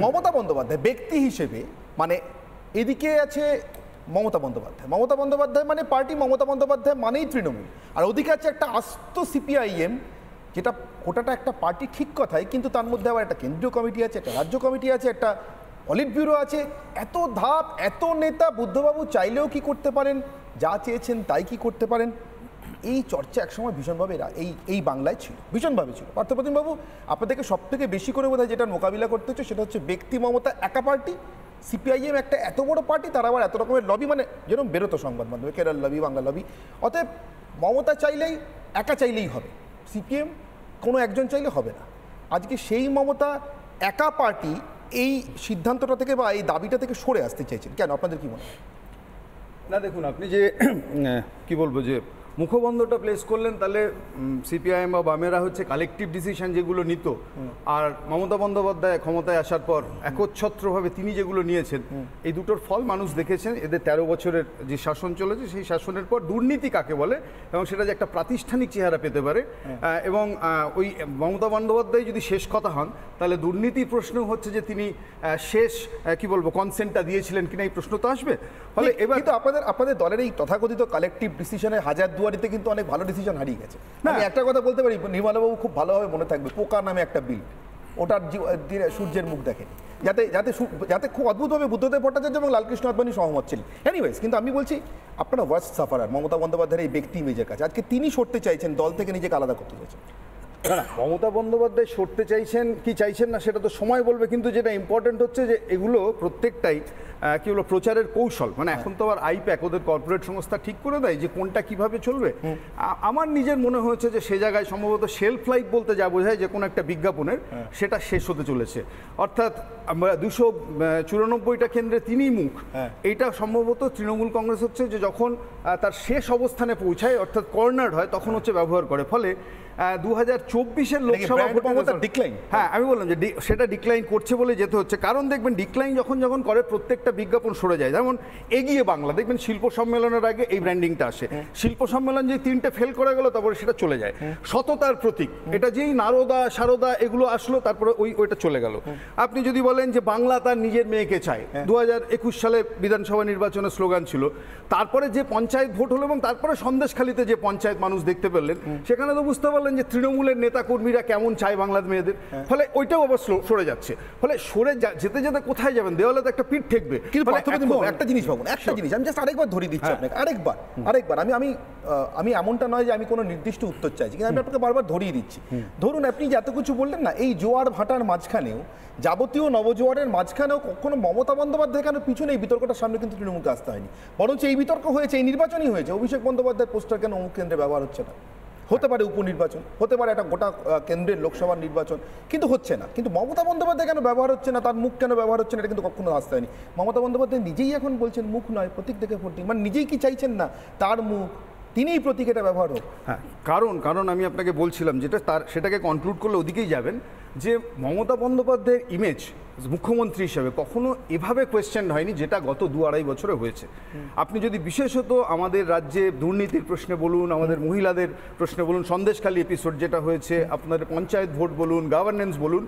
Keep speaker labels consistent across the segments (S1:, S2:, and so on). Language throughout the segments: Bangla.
S1: মমতা বন্দ্যোপাধ্যায় ব্যক্তি হিসেবে মানে এদিকে আছে মমতা বন্দ্যোপাধ্যায় মানে পার্টি মমতা বন্দ্যোপাধ্যায় মানেই তৃণমূল, আর ওদিকে আছে একটা আস্ত সিপিআইএম, যেটা ওটাটা একটা পার্টি ঠিক কথাই, কিন্তু তার মধ্যে আবার একটা কেন্দ্রীয় কমিটি আছে, একটা রাজ্য কমিটি আছে, একটা পলিট ব্যুরো আছে, এত ধাপ, এত নেতা। বুদ্ধবাবু চাইলেও কি করতে পারেন, যা চেয়েছেন তাই কি করতে পারেন? এই চর্চা একসময় ভীষণভাবে এই বাংলায় ছিল, ভীষণভাবে ছিল। পার্থপ্রতিমবাবু, আপনাদেরকে সব থেকে বেশি করে বোধহয় যেটা মোকাবিলা করতে হচ্ছে সেটা হচ্ছে ব্যক্তি মমতা একা পার্টি, সিপিআইএম একটা এত বড় পার্টি, তার আবার এত রকমের লবি, মানে যেরকম বেরোতো সংবাদ মাধ্যমে কেরল লবি, বাংলা লবি। অতএব মমতা চাইলেই একা চাইলেই হবে, সিপিএম কোনো একজন চাইলে হবে না। আজকে সেই মমতা একা পার্টি এই সিদ্ধান্তটা থেকে বা এই দাবিটা থেকে সরে আসতে চাইছেন কেন? আপনাদের কি মনে হয়?
S2: না দেখুন, আপনি যে কি বলবো যে মুখবন্ধটা প্লেস করলেন, তাহলে সিপিআইএম বা বামেরা হচ্ছে কালেকটিভ ডিসিশন যেগুলো নিত, আর মমতা বন্দ্যোপাধ্যায় ক্ষমতায় আসার পর একচ্ছত্রভাবে তিনি যেগুলো নিয়েছেন, এই দুটোর ফল মানুষ দেখেছেন। এদের 13 বছরের যে শাসন চলেছে, সেই শাসনের পর দুর্নীতি কাকে বলে এবং সেটা যে একটা প্রাতিষ্ঠানিক চেহারা পেতে পারে, এবং ওই মমতা বন্দ্যোপাধ্যায় যদি শেষ কথা হন, তাহলে দুর্নীতি প্রশ্ন হচ্ছে যে তিনি শেষ কি বলবো কনসেন্টটা দিয়েছিলেন কিনা, এই প্রশ্ন তো আসবে। ফলে এবার
S1: কিন্তু আপনাদের দলের এই তথাকথিত কালেকটিভ ডিসিশনে হাজারদুয়ারিতে কিন্তু অনেক ভালো ডিসিশন হারিয়ে গেছে। আমি একটা কথা বলতে পারি, নির্মলাবাবু খুব ভালোভাবে মনে থাকবে, পোকা নামে একটা বিল, ওটার সূর্যের মুখ দেখেনি, যাতে যাতে যাতে খুব অদ্ভুতভাবে বুদ্ধদেব ভট্টাচার্য এবং লালকৃষ্ণ আদবানি সহমত ছিলেন। এনিওয়েজ, কিন্তু আমি বলছি আপনারা ওয়ার্স্ট সাফারার মমতা বন্দ্যোপাধ্যায়ের এই ব্যক্তি ইমেজের কাছে আজকে তিনি সরতে চাইছেন, দল থেকে নিজেকে আলাদা করতে চাইছেন।
S2: না, মমতা বন্দ্যোপাধ্যায় সরতে চাইছেন কি চাইছেন না সেটা তো সময় বলবে, কিন্তু যেটা ইম্পর্টেন্ট হচ্ছে যে এগুলো প্রত্যেকটাই কি হলো প্রচারের কৌশল। মানে এখন তো আবার আইপ্যাক ওদের কর্পোরেট সংস্থা ঠিক করে দেয় যে কোনটা কিভাবে চলবে। আমার নিজের মনে হয়েছে যে সে জায়গায় সম্ভবত শেলফ লাইফ বলতে যা বোঝায় যে কোনো একটা বিজ্ঞাপনের, সেটা শেষ হতে চলেছে। অর্থাৎ 294টা কেন্দ্রে তিনিই মুখ, এইটা সম্ভবত তৃণমূল কংগ্রেস হচ্ছে যে যখন তার শেষ অবস্থানে পৌঁছায়, অর্থাৎ কর্নার হয়, তখন হচ্ছে ব্যবহার করে। ফলে 2024-এর লোকসভা
S1: ডিক্লাইন,
S2: হ্যাঁ আমি বললাম যে সেটা ডিক্লাইন করছে বলে যেতে হচ্ছে, কারণ দেখবেন ডিক্লাইন যখন করে প্রত্যেকটা বিজ্ঞাপন সরে যায়। যেমন এগিয়ে বাংলা, দেখবেন শিল্প সম্মেলনের আগে এই ব্র্যান্ডিংটা আসে, শিল্প সম্মেলন যে 3টে ফেল করে গেল তারপরে সেটা চলে যায়। সততার প্রতীক, এটা যেই নারদা সারদা এগুলো আসলো তারপরে ওইটা চলে গেল। আপনি যদি বলেন যে বাংলা তার নিজের মেয়েকে চায়, 2021 সালে বিধানসভা নির্বাচনের স্লোগান ছিল, তারপরে যে পঞ্চায়েত ভোট হলো এবং তারপরে সন্দেশখালীতে যে পঞ্চায়েত মানুষ দেখতে পেলেন, সেখানে তো বুঝতে পারলেন যে তৃণমূলের নেতা কর্মীরা কেমন চায় বাংলার মেয়েদের। ফলে ওইটাও আবার সরে যাচ্ছে। ফলে সরে যেতে যেতে কোথায় যাবেন? দেওয়ালে তো একটা পিঠ ঠেকবে।
S1: কিন্তু একটা জিনিস ভাবুন, একটা জিনিস আমি জাস্ট আরেকবার ধরিয়ে দিচ্ছি আপনাকে, আরেকবার আমি এমনটা নয় যে আমি কোনো নির্দিষ্ট উত্তর চাইছি, কিন্তু আমি আপনাকে বারবার ধরিয়ে দিচ্ছি। ধরুন আপনি যে এত কিছু বললেন না, এই জোয়ার ভাটার মাঝখানেও, যাবতীয় নবজোয়ারের মাঝখানেও কখনো মমতা বন্দ্যোপাধ্যায় কেন পিছনে এই বিতর্কটার সামনে কিন্তু তৃণমূলকে আসতে হয়নি, বরঞ্চ এই বিতর্ক হয়েছে, এই নির্বাচনই হয়েছে, অভিষেক বন্দ্যোপাধ্যায়ের পোস্টার কেন অমুক কেন্দ্রে ব্যবহার হচ্ছে না? হতে পারে উপনির্বাচন, হতে পারে একটা গোটা কেন্দ্রের লোকসভার নির্বাচন, কিন্তু হচ্ছে না। কিন্তু মমতা বন্দ্যোপাধ্যায় কেন ব্যবহার হচ্ছে না, তার মুখ কেন ব্যবহার হচ্ছে না, এটা কিন্তু কখনো আসতে হয়নি। মমতা বন্দ্যোপাধ্যায় নিজেই এখন বলছেন মুখ নয়, প্রতীক দেখে ভোটিং, মানে নিজেই কি চাইছেন না তার মুখ, তিনিই প্রতীক, এটা ব্যবহার হোক।
S2: হ্যাঁ, কারণ আমি আপনাকে বলছিলাম যেটা সেটাকে কনক্লুড করলে ওদিকেই যাবেন, যে মমতা বন্দ্যোপাধ্যায়ের ইমেজ মুখ্যমন্ত্রী হিসেবে কখনো এভাবে কোয়েশ্চেন হয়নি যেটা গত 2-2.5 বছরে হয়েছে। আপনি যদি বিশেষত আমাদের রাজ্যে দুর্নীতির প্রশ্নে বলুন, আমাদের মহিলাদের প্রশ্নে বলুন, সন্দেশখালী এপিসোড যেটা হয়েছে, আপনার পঞ্চায়েত ভোট বলুন, গভর্নেন্স বলুন,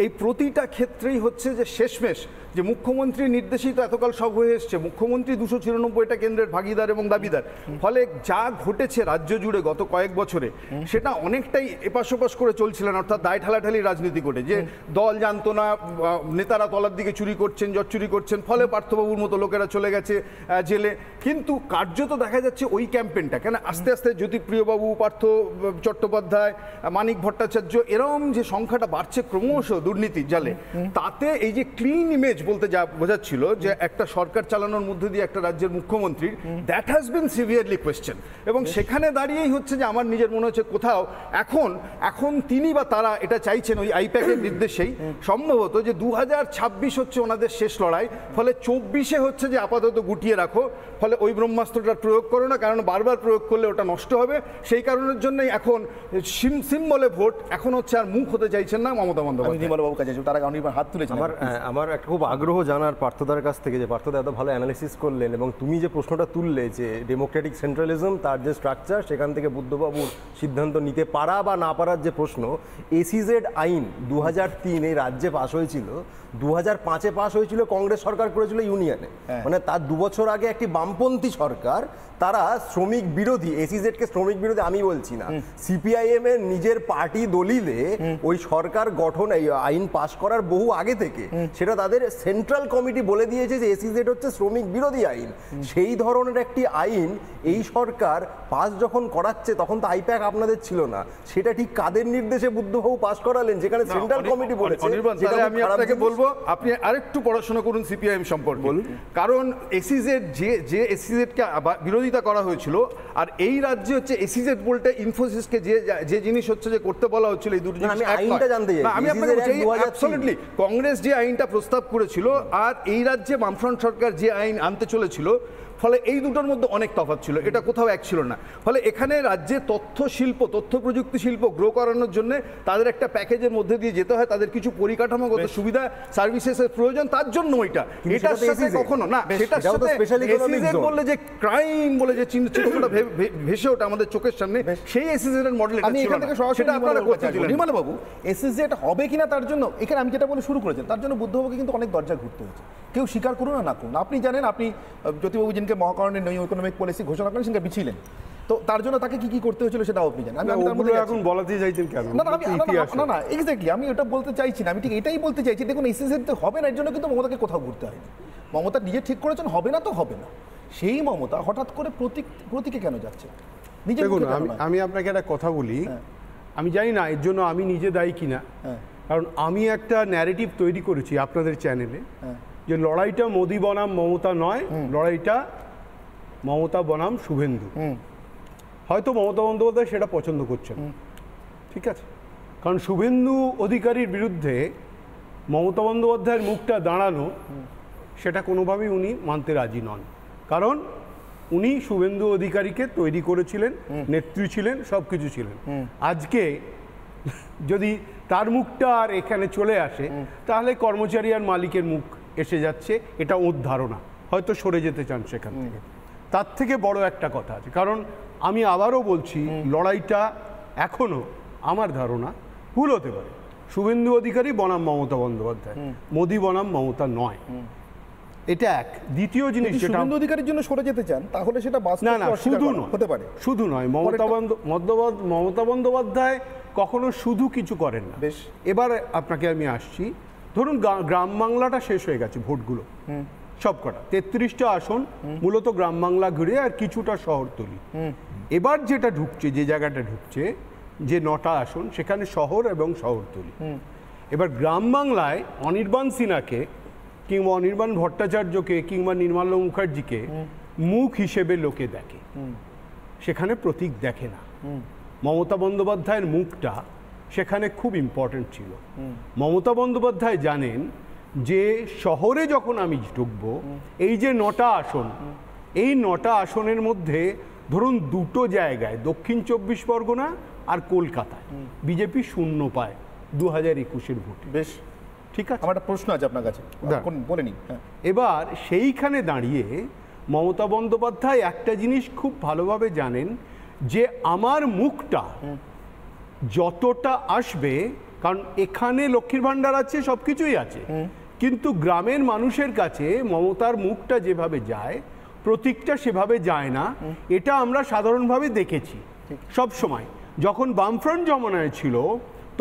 S2: এই প্রতিটা ক্ষেত্রেই হচ্ছে যে শেষমেশ যে মুখ্যমন্ত্রীর নির্দেশিত এতকাল সব হয়ে এসছে, মুখ্যমন্ত্রী 294টা কেন্দ্রের ভাগিদার এবং দাবিদার। ফলে যা ঘটেছে রাজ্য জুড়ে গত কয়েক বছরে, সেটা অনেকটাই এপাশ ওপাশ করে চলছিলেন, অর্থাৎ দায় ঠেলাঠালি রাজনীতি করে, যে দল জানতো না, নেতারা তলার দিকে চুরি করছেন, জট চুরি করছেন, ফলে পার্থবাবুর মতো লোকেরা চলে গেছে জেলে। কিন্তু কার্যত দেখা যাচ্ছে ওই ক্যাম্পেইনটা কেন আস্তে আস্তে জ্যোতিপ্রিয়বাবু, পার্থ চট্টোপাধ্যায়, মানিক ভট্টাচার্য, এরকম যে সংখ্যাটা বাড়ছে ক্রমশ দুর্নীতির জালে, তাতে এই যে ক্লিন ইমেজ বলতে যা বোঝাচ্ছিল যে একটা সরকার চালানোর মধ্যে দিয়ে একটা রাজ্যের মুখ্যমন্ত্রীর, that has been severely question. এবং সেখানে দাঁড়িয়েই হচ্ছে যে আমার নিজের মনে হচ্ছে কোথাও এখন তিনি বা তারা এটা চাইছেন ওই আইপ্যাকের নির্দেশেই সম্ভবত যে 2026 হচ্ছে ওনাদের শেষ লড়াই। ফলে 24-এ হচ্ছে যে আপাতত গুটিয়ে রাখো, ফলে ওই ব্রহ্মাস্ত্রটা প্রয়োগ করো না, কারণ বারবার প্রয়োগ করলে ওটা নষ্ট হবে। সেই কারণের জন্যই এখন সিম্বলে ভোট, এখন হচ্ছে আর মুখ হতে চাইছেন না মমতা বন্দ্যোপাধ্যায়।
S1: তারা হাত তুলেছেন।
S3: আমার একটা খুব আগ্রহ জানার পার্থদার কাছ থেকে, যে পার্থদা এত ভালো অ্যানালিসিস করলেন এবং তুমি যে প্রশ্নটা তুললে যে ডেমোক্রেটিক সেন্ট্রালিজম, তার যে স্ট্রাকচার, সেখান থেকে বুদ্ধবাবুর সিদ্ধান্ত নিতে পারা বা না পারার যে প্রশ্ন, এসিজেড আইন 2003 এই রাজ্যে পাশ হয়েছিল, 2005-এ পাস হয়েছিল, কংগ্রেস সরকার করেছিল ইউনিয়নে, মানে তার 2 বছর আগে একটি বামপন্থী সরকার, তারা শ্রমিক বিরোধী, এসইজেড কে শ্রমিক বিরোধী আমি বলছি না, সিপিআইএম এর নিজের পার্টি দলিলে ওই সরকার গঠন এই আইন পাস করার বহু আগে থেকে সেটা তাদের সেন্ট্রাল কমিটি বলে দিয়েছে যে এসইজেড হচ্ছে শ্রমিক বিরোধী আইন। সেই ধরনের একটি আইন এই সরকার পাস যখন করাচ্ছে তখন তো আইপ্যাক আপনাদের ছিল না, সেটা ঠিক কাদের নির্দেশে বুদ্ধবাবু পাস করালেন যেখানে সেন্ট্রাল কমিটি বলেছে?
S2: আমি আপনাকে বলবো আপনি আরেকটু পড়াশোনা করুন সিপিআইএম সম্পর্কে, কারণ এসইজেড যে এসইজেড কে বিরোধিতা করা হয়েছিল, আর এই রাজ্যে হচ্ছে এসইজেড বলতে ইনফোসিসকে যে জিনিস হচ্ছে যে করতে বলা হচ্ছিল এই দুটো জিনিস আমি আপনাকে বলছি অ্যাবসলিউটলি কংগ্রেস যে আইনটা প্রস্তাব করেছিল আর এই রাজ্যে বামফ্রন্ট সরকার যে আইন আনতে চলেছিল, ফলে এই দুটোর মধ্যে অনেক তফাৎ ছিল, এটা কোথাও এক ছিল না। ফলে এখানে রাজ্যে তথ্য প্রযুক্তি শিল্প গ্রো করানোর জন্য তাদের একটা প্যাকেজের মধ্যে দিয়ে যেতে হয়, তাদের কিছু পরিকাঠামোগত সুবিধা সার্ভিসেসের প্রয়োজন, তার জন্য এটার সাথে কখনো না, সেটার সাথে এসইজেড বললে যে ক্রাইম বলে যে চিত্রটা ভেসে ওঠে আমাদের চোখের সামনে, সেই এসইজেড এর মডেল
S1: আমি এখান থেকে সরাসরি আপনারা করতে চাইলেন নির্মল বাবু, এসইজেড হবে কিনা তার জন্য এখানে আমি যেটা বলে শুরু করেছেন, তার জন্য বুদ্ধবাবুকে কিন্তু অনেক দরজা ঘুরতে হয়েছে, কেউ স্বীকার করুন না করুন। আপনি জানেন, আপনি জ্যোতিবাবু যিনকে মহাকরণের নিউ ইকোনমিক পলিসি ঘোষণা করেন সেটা বিছিলেন, তো তার জন্য তাকে কি করতে হয়েছিল সেটাও আপনি জানেন। আমি তার মধ্যে এখন বলাতে চাইছেন কেন? না এক্স্যাক্টলি আমি ওটা বলতে চাইছি না, আমি ঠিক এটাই বলতে চাইছি। দেখুন এসইজেড তো হবে না, এর জন্য কিন্তু মমতাকে কোথাও ঘুরতে হয়নি। মমতা নিজে ঠিক করেছেন হবে না তো হবে না, সেই মমতা হঠাৎ করে প্রতীকে কেন যাচ্ছে?
S4: দেখুন আমি আপনাকে একটা কথা বলি, আমি জানি না এর জন্য আমি নিজে দায়ী কিনা, কারণ আমি একটা ন্যারেটিভ তৈরি করেছি আপনাদের চ্যানেলে যে লড়াইটা মোদি বনাম মমতা নয়, লড়াইটা মমতা বনাম শুভেন্দু। হয়তো মমতা বন্দ্যোপাধ্যায় সেটা পছন্দ করছেন, ঠিক আছে, কারণ শুভেন্দু অধিকারীর বিরুদ্ধে মমতা বন্দ্যোপাধ্যায়ের মুখটা দাঁড়ানো সেটা কোনোভাবেই উনি মানতে রাজি নন, কারণ উনি শুভেন্দু অধিকারীকে তৈরি করেছিলেন, নেত্রী ছিলেন, সব কিছু ছিলেন। আজকে যদি তার মুখটা আর এখানে চলে আসে তাহলে কর্মচারী আর মালিকের মুখ এসে যাচ্ছে, এটা ওর ধারণা, হয়তো সরে যেতে চান সেখান থেকে। তার থেকে বড় একটা কথা আছে, কারণ আমি আবারও বলছি লড়াইটা এখনো আমার ধারণা ভুল হতে পারে, শুভেন্দু অধিকারী বনাম মমতা বন্দ্যোপাধ্যায়, মোদি বনাম মমতা নয়, এটা এক। দ্বিতীয় জিনিস,
S1: শুভেন্দু অধিকারীর জন্য সরে যেতে চান তাহলে সেটা
S4: না না শুধু হতে পারে, শুধু নয়, মমতা বন্দ্যোপাধ্যায় কখনো শুধু কিছু করেন না। এবার আপনাকে আমি আসছি, ধরুন গ্রাম বাংলাটা শেষ হয়ে গেছে, ভোটগুলো সবকটা 33টা আসন মূলত গ্রাম বাংলা ঘুরে আর কিছুটা শহরতলি। এবার যেটা ঢুকছে, যে জায়গাটা ঢুকছে, যে 9টা আসন, সেখানে শহর এবং শহরতলি। এবার গ্রাম বাংলায় অনির্বাণ সিনহাকে কিংবা অনির্বাণ ভট্টাচার্যকে কিংবা নির্মলা মুখার্জিকে মুখ হিসেবে লোকে দেখে, সেখানে প্রতীক দেখে না। মমতা বন্দ্যোপাধ্যায়ের মুখটা সেখানে খুব ইম্পর্টেন্ট ছিল। মমতা বন্দ্যোপাধ্যায় জানেন যে শহরে যখন আমি ঢুকবো, এই যে 9টা আসন, এই 9টা আসনের মধ্যে ধরুন 2টো জায়গায় দক্ষিণ 24 পরগনা আর কলকাতায় বিজেপি শূন্য পায় 2021-এর ভোটে।
S1: বেশ, ঠিক আছে, আমার একটা প্রশ্ন আছে আপনার কাছে, বলে নিন।
S4: এবার সেইখানে দাঁড়িয়ে মমতা বন্দ্যোপাধ্যায় একটা জিনিস খুব ভালোভাবে জানেন যে আমার মুখটা যতটা আসবে, কারণ এখানে লক্ষ্মীর ভাণ্ডার আছে, সব কিছুই আছে, কিন্তু গ্রামের মানুষের কাছে মমতার মুখটা যেভাবে যায়, প্রতীকটা সেভাবে যায় না। এটা আমরা সাধারণভাবে দেখেছি সব সময়। যখন বামফ্রন্ট জমানায় ছিল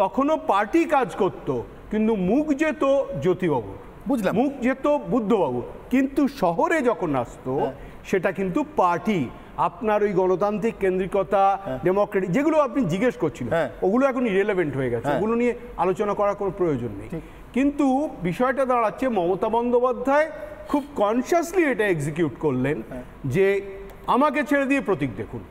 S4: তখনও পার্টি কাজ করত, কিন্তু মুখ যেত জ্যোতিবাবু,
S1: বুঝলাম,
S4: মুখ যেত বুদ্ধবাবু, কিন্তু শহরে যখন আসতো সেটা কিন্তু পার্টি, আপনার ওই গণতান্ত্রিক কেন্দ্রিকতা, ডেমোক্রেটিক, যেগুলো আপনি জিজ্ঞেস করছিলেন, ওগুলো এখন ইরেলেভেন্ট হয়ে গেছে, ওগুলো নিয়ে আলোচনা করার কোনো প্রয়োজন নেই। কিন্তু বিষয়টা দাঁড়াচ্ছে মমতা বন্দ্যোপাধ্যায় খুব কনসিয়াসলি এটা এক্সিকিউট করলেন যে আমাকে ছেড়ে দিয়ে প্রতীক দেখুন।